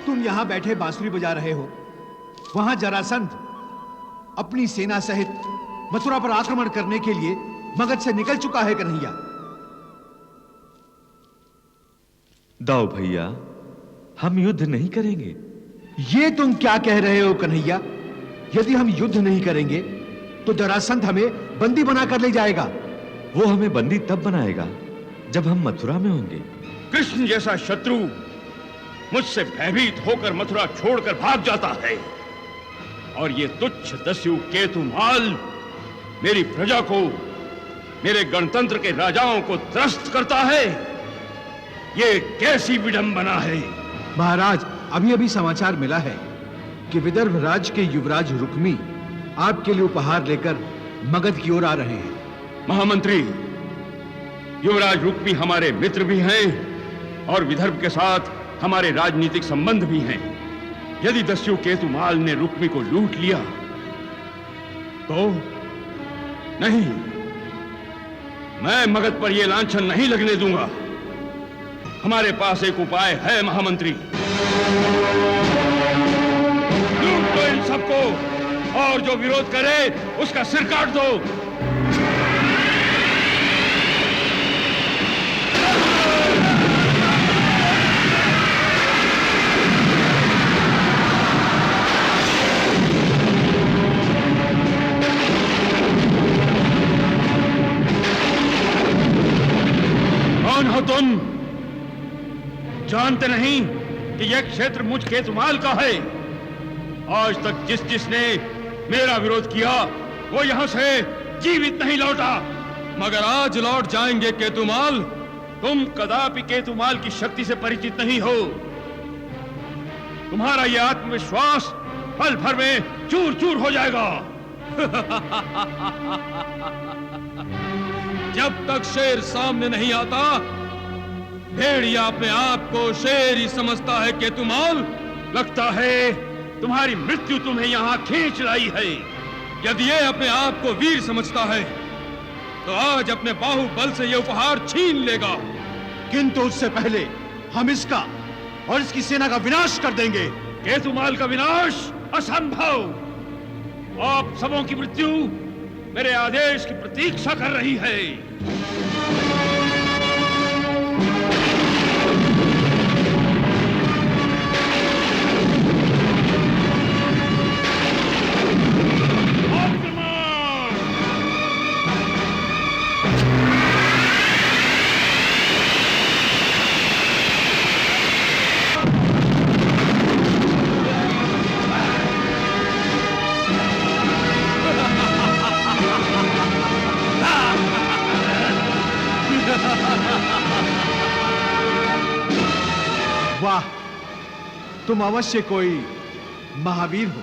तुम यहां बैठे बांसुरी बजा रहे हो, वहां जरासंध अपनी सेना सहित मथुरा पर आक्रमण करने के लिए मगध से निकल चुका है कन्हैया। दाऊ भैया, हम युद्ध नहीं करेंगे। ये तुम क्या कह रहे हो कन्हैया? यदि हम युद्ध नहीं करेंगे तो जरासंध हमें बंदी बनाकर ले जाएगा। वो हमें बंदी तब बनाएगा जब हम मथुरा में होंगे। कृष्ण जैसा शत्रु मुझसे भयभीत होकर मथुरा छोड़कर भाग जाता है, और ये तुच्छ दस्यु केतुमाल मेरी प्रजा को, मेरे गणतंत्र के राजाओं को त्रस्त करता है। ये कैसी विडंबना है? महाराज, अभी अभी समाचार मिला है कि विदर्भ राज्य के युवराज रुक्मी आपके लिए उपहार लेकर मगध की ओर आ रहे हैं। महामंत्री, युवराज रुक्मी हमारे मित्र भी हैं और विदर्भ के साथ हमारे राजनीतिक संबंध भी हैं। यदि दस्यु केतुमाल ने रुक्मी को लूट लिया तो नहीं, मैं मगध पर यह लांछन नहीं लगने दूंगा। हमारे पास एक उपाय है महामंत्री। लूट दो इन सबको, और जो विरोध करे उसका सिर काट दो। कौन हो तुम? जानते नहीं कि यह क्षेत्र मुझ केतुमाल का है? आज तक जिस जिसने मेरा विरोध किया वो यहां से जीवित नहीं लौटा, मगर आज लौट जाएंगे केतुमाल। तुम कदापि केतुमाल की शक्ति से परिचित नहीं हो। तुम्हारा यह आत्मविश्वास पल भर में चूर चूर हो जाएगा। जब तक शेर सामने नहीं आता, भेड़िया अपने आप को शेर ही समझता है केतुमाल। लगता है तुम्हारी मृत्यु तुम्हें यहां खींच लाई है। यदि ये अपने आप को वीर समझता है तो आज अपने बाहुबल से यह उपहार छीन लेगा, किंतु उससे पहले हम इसका और इसकी सेना का विनाश कर देंगे। केतुमाल का विनाश असंभव। आप सबों की मृत्यु मेरे आदेश की प्रतीक्षा कर रही है। वाह, तुम अवश्य कोई महावीर हो।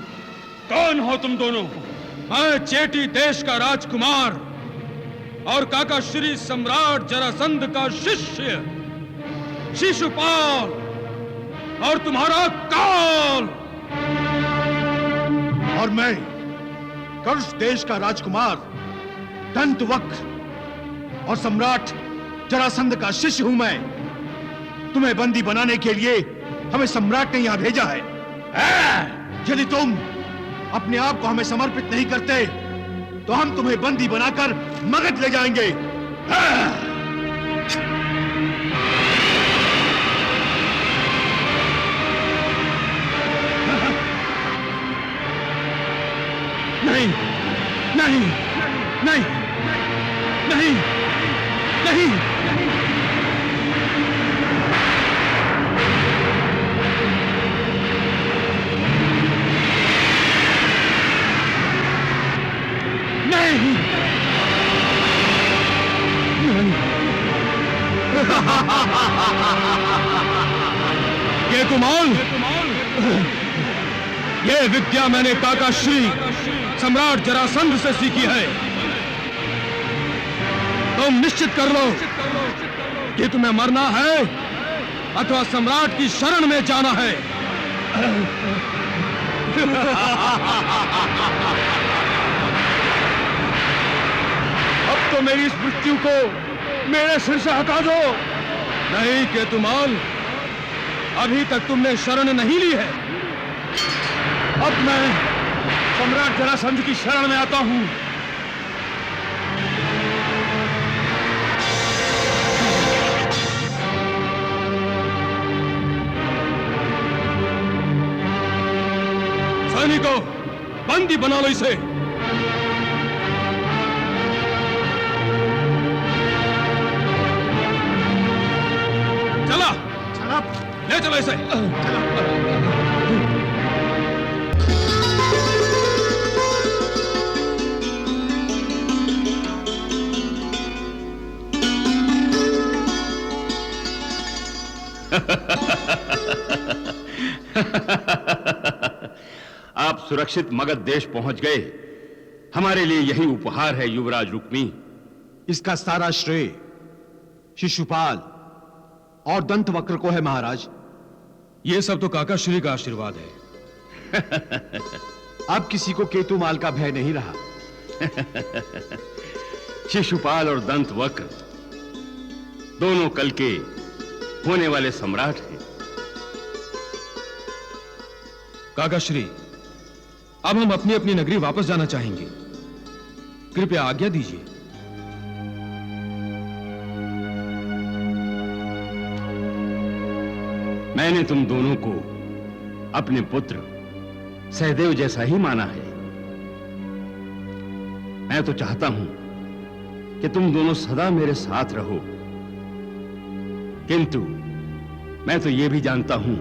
कौन हो तुम दोनों? मैं चेटी देश का राजकुमार और काका श्री सम्राट जरासंध का शिष्य शिशुपाल, और तुम्हारा काल। और मैं कर्ष देश का राजकुमार दंतवक्र और सम्राट जरासंध का शिष्य हूं मैं। तुम्हें बंदी बनाने के लिए हमें सम्राट ने यहां भेजा है। यदि तुम अपने आप को हमें समर्पित नहीं करते तो हम तुम्हें बंदी बनाकर मगध ले जाएंगे। नहीं नहीं नहीं नहीं नहीं। केतुमाल, ये विद्या मैंने काका श्री सम्राट जरासंध से सीखी है। तुम निश्चित कर लो कि तुम्हें मरना है अथवा सम्राट की शरण में जाना है। अब तो मेरी इस मृत्यु को मेरे सिर से हटा दो। नहीं केतुमाल, अभी तक तुमने शरण नहीं ली है। अब मैं सम्राट जरासंध की शरण में आता हूं। सैनिकों, बंदी बना लो इसे। चला चला ले चलो इसे। आप सुरक्षित मगध देश पहुंच गए। हमारे लिए यही उपहार है युवराज रुक्मी। इसका सारा श्रेय शिशुपाल और दंतवक्र को है महाराज। ये सब तो काका श्री का आशीर्वाद है। अब किसी को केतुमाल का भय नहीं रहा। शिशुपाल और दंतवक्र दोनों कल के होने वाले सम्राट हैं। काका श्री, अब हम अपनी अपनी नगरी वापस जाना चाहेंगे। कृपया आज्ञा दीजिए। मैंने तुम दोनों को अपने पुत्र सहदेव जैसा ही माना है। मैं तो चाहता हूं कि तुम दोनों सदा मेरे साथ रहो, किंतु मैं तो यह भी जानता हूं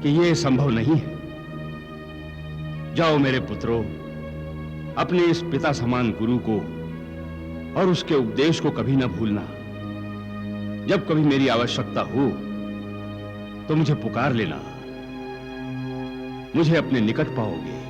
कि यह संभव नहीं है। जाओ मेरे पुत्रों, अपने इस पिता समान गुरु को और उसके उपदेश को कभी न भूलना। जब कभी मेरी आवश्यकता हो तो मुझे पुकार लेना, मुझे अपने निकट पाओगे।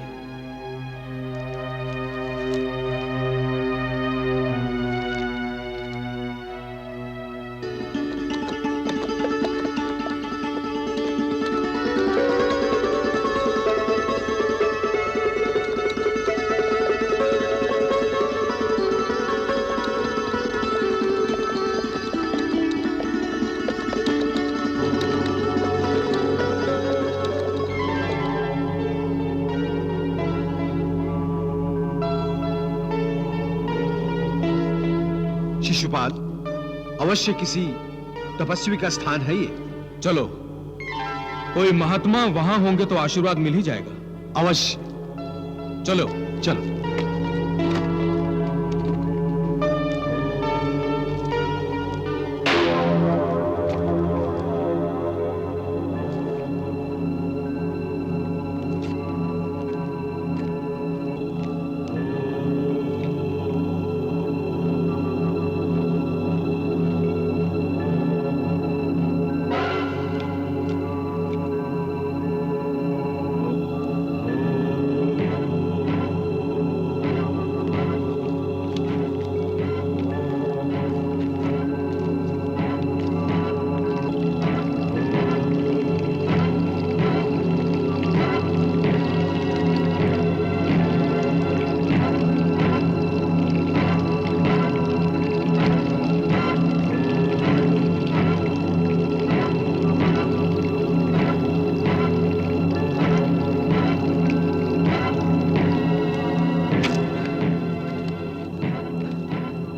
शिशुपाल, अवश्य किसी तपस्वी का स्थान है ये। चलो, कोई महात्मा वहां होंगे तो आशीर्वाद मिल ही जाएगा। अवश्य। चलो चलो।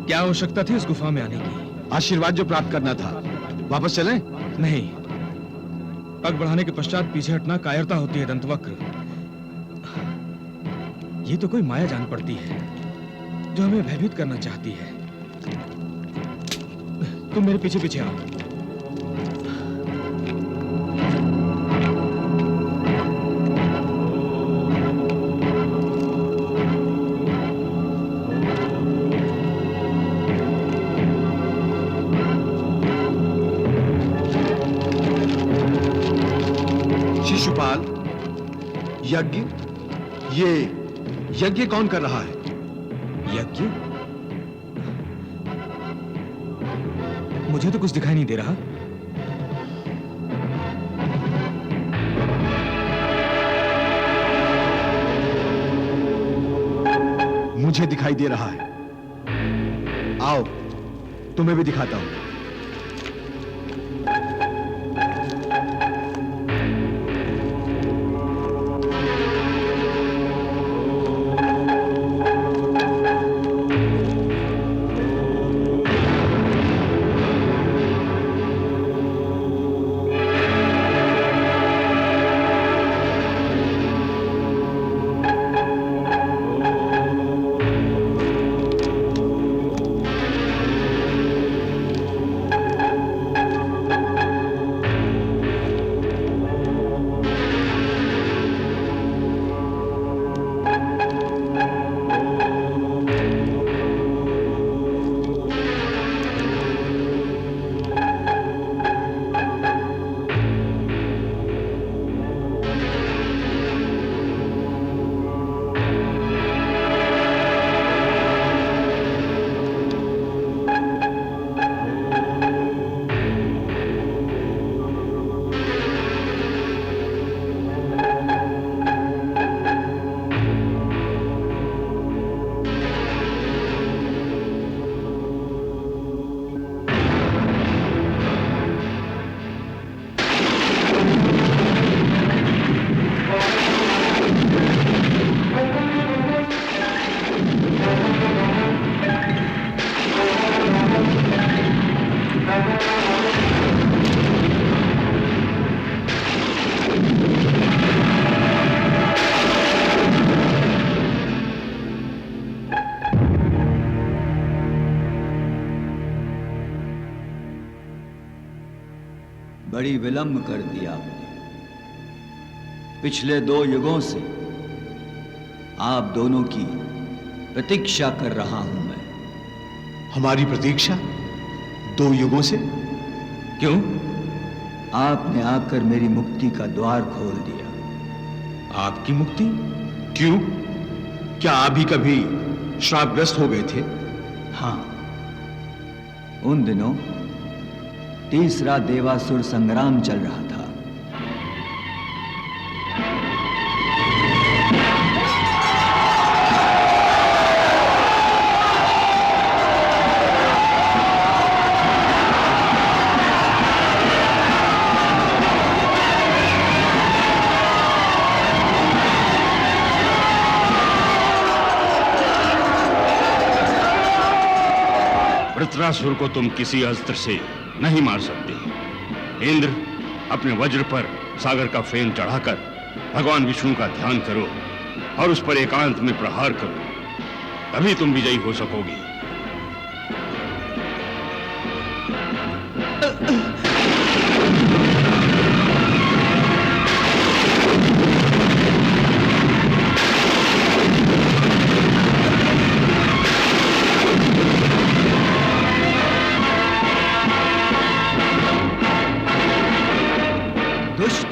क्या आवश्यकता थी इस गुफा में आने की? आशीर्वाद जो प्राप्त करना था। वापस चलें? नहीं, पग बढ़ाने के पश्चात पीछे हटना कायरता होती है दंतवक्र। ये तो कोई माया जान पड़ती है जो हमें भयभीत करना चाहती है। तुम मेरे पीछे पीछे आओ। शिशुपाल, यज्ञ, ये यज्ञ कौन कर रहा है? यज्ञ? मुझे तो कुछ दिखाई नहीं दे रहा। मुझे दिखाई दे रहा है। आओ, तुम्हें भी दिखाता हूं। बड़ी विलंब कर दिया आपने। पिछले 2 युगों से आप दोनों की प्रतीक्षा कर रहा हूं मैं। हमारी प्रतीक्षा 2 युगों से? क्यों? आपने आकर मेरी मुक्ति का द्वार खोल दिया। आपकी मुक्ति? क्यों? क्या आप भी कभी श्रापग्रस्त हो गए थे? हां, उन दिनों तीसरा देवासुर संग्राम चल रहा था। वृत्रासुर को तुम किसी अस्त्र से नहीं मार सकते। इंद्र, अपने वज्र पर सागर का फेन चढ़ाकर भगवान विष्णु का ध्यान करो और उस पर एकांत में प्रहार करो, तभी तुम विजयी हो सकोगे। दुष्ट!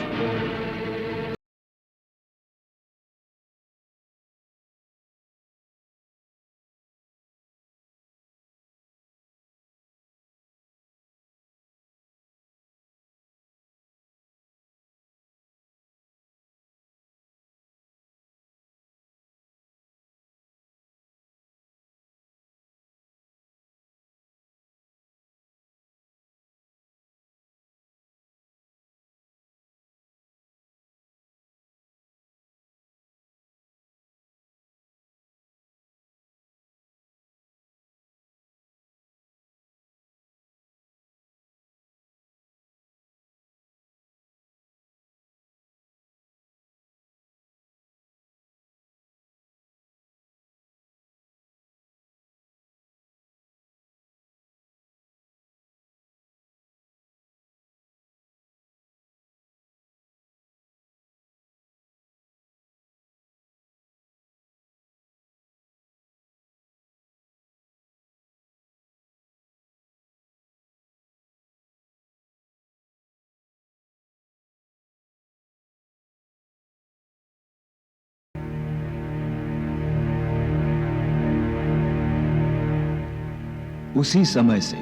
उसी समय से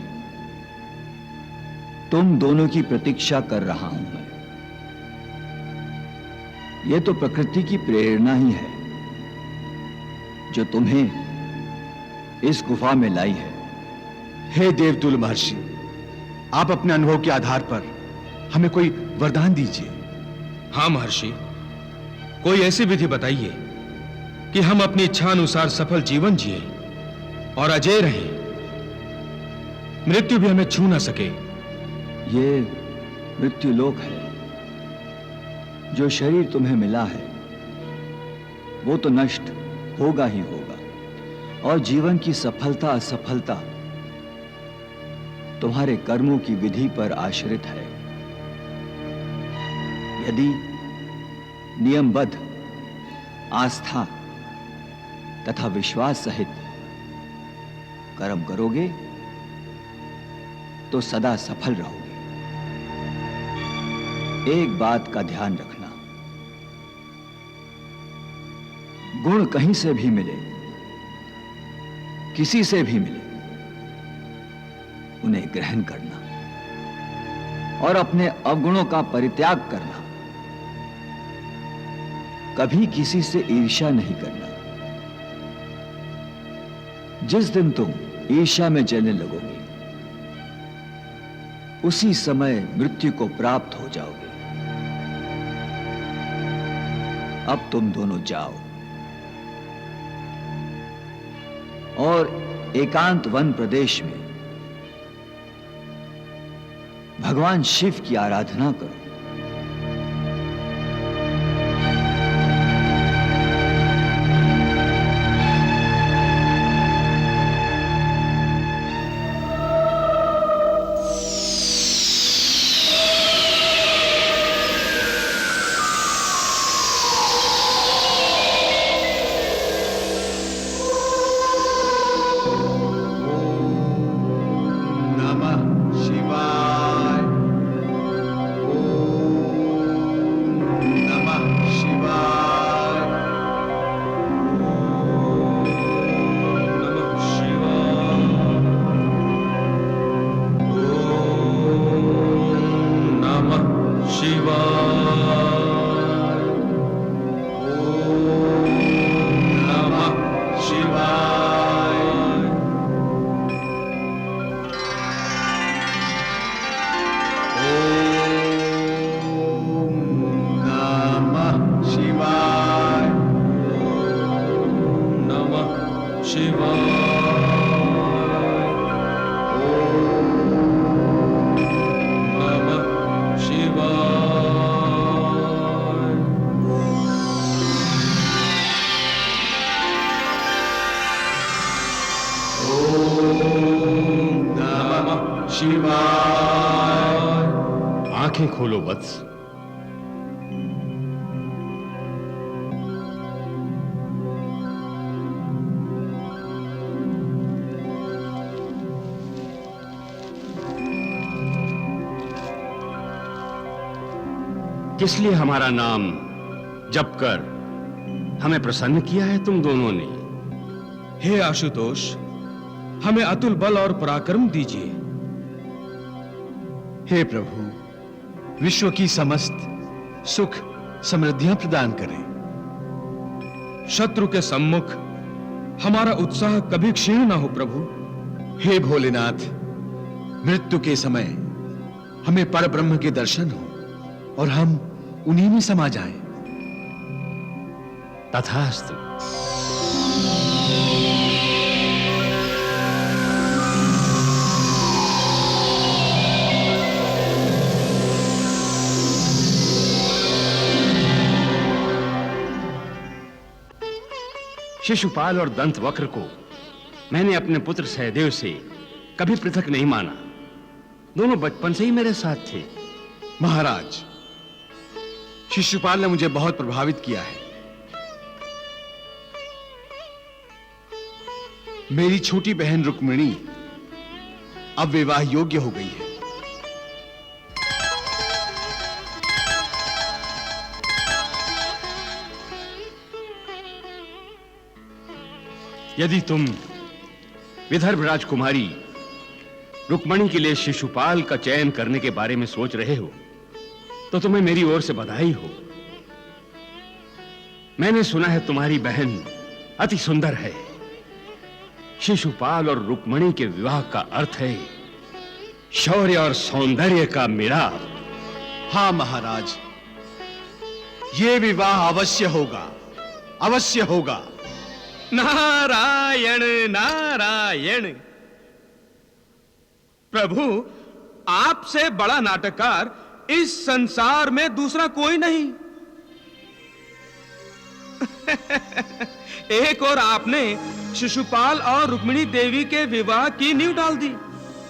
तुम दोनों की प्रतीक्षा कर रहा हूं मैं। यह तो प्रकृति की प्रेरणा ही है जो तुम्हें इस गुफा में लाई है। हे देवतुल्य महर्षि, आप अपने अनुभव के आधार पर हमें कोई वरदान दीजिए। हाँ महर्षि, कोई ऐसी विधि बताइए कि हम अपनी इच्छा अनुसार सफल जीवन जिए और अजय रहें, मृत्यु भी हमें छू ना सके। ये मृत्युलोक है। जो शरीर तुम्हें मिला है वो तो नष्ट होगा ही होगा, और जीवन की सफलता असफलता तुम्हारे कर्मों की विधि पर आश्रित है। यदि नियमबद्ध आस्था तथा विश्वास सहित कर्म करोगे तो सदा सफल रहोगे। एक बात का ध्यान रखना, गुण कहीं से भी मिले, किसी से भी मिले, उन्हें ग्रहण करना और अपने अवगुणों का परित्याग करना। कभी किसी से ईर्ष्या नहीं करना। जिस दिन तुम ईर्ष्या में जलने लगोगे उसी समय मृत्यु को प्राप्त हो जाओगे। अब तुम दोनों जाओ और एकांत वन प्रदेश में भगवान शिव की आराधना करो। खोलो वत्स। किस लिए हमारा नाम जप कर हमें प्रसन्न किया है तुम दोनों ने? हे आशुतोष, हमें अतुल बल और पराक्रम दीजिए। हे प्रभु, विश्व की समस्त सुख समृद्धियां प्रदान करें। शत्रु के सम्मुख हमारा उत्साह कभी क्षीण ना हो प्रभु। हे भोलेनाथ, मृत्यु के समय हमें परब्रह्म के दर्शन हो और हम उन्हीं में समा जाएं। तथास्तु। शिशुपाल और दंतवक्र को मैंने अपने पुत्र सहदेव से कभी पृथक नहीं माना। दोनों बचपन से ही मेरे साथ थे। महाराज, शिशुपाल ने मुझे बहुत प्रभावित किया है। मेरी छोटी बहन रुक्मिणी अब विवाह योग्य हो गई है। यदि तुम विदर्भ राजकुमारी रुक्मिणी के लिए शिशुपाल का चयन करने के बारे में सोच रहे हो तो तुम्हें मेरी ओर से बधाई हो। मैंने सुना है तुम्हारी बहन अति सुंदर है। शिशुपाल और रुक्मिणी के विवाह का अर्थ है शौर्य और सौंदर्य का मिलाप। हां महाराज, ये विवाह अवश्य होगा, अवश्य होगा। नारायण नारायण। प्रभु, आपसे बड़ा नाटककार इस संसार में दूसरा कोई नहीं। एक और आपने शिशुपाल और रुक्मिणी देवी के विवाह की नींव डाल दी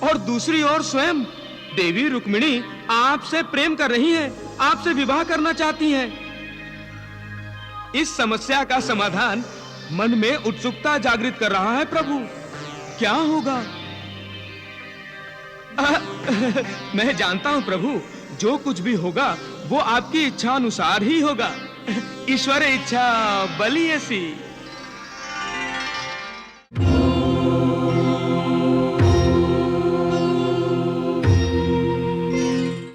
और दूसरी ओर स्वयं देवी रुक्मिणी आपसे प्रेम कर रही हैं, आपसे विवाह करना चाहती हैं। इस समस्या का समाधान मन में उत्सुकता जागृत कर रहा है प्रभु। क्या होगा? मैं जानता हूं प्रभु, जो कुछ भी होगा वो आपकी इच्छा अनुसार ही होगा। ईश्वर इच्छा बलियसी।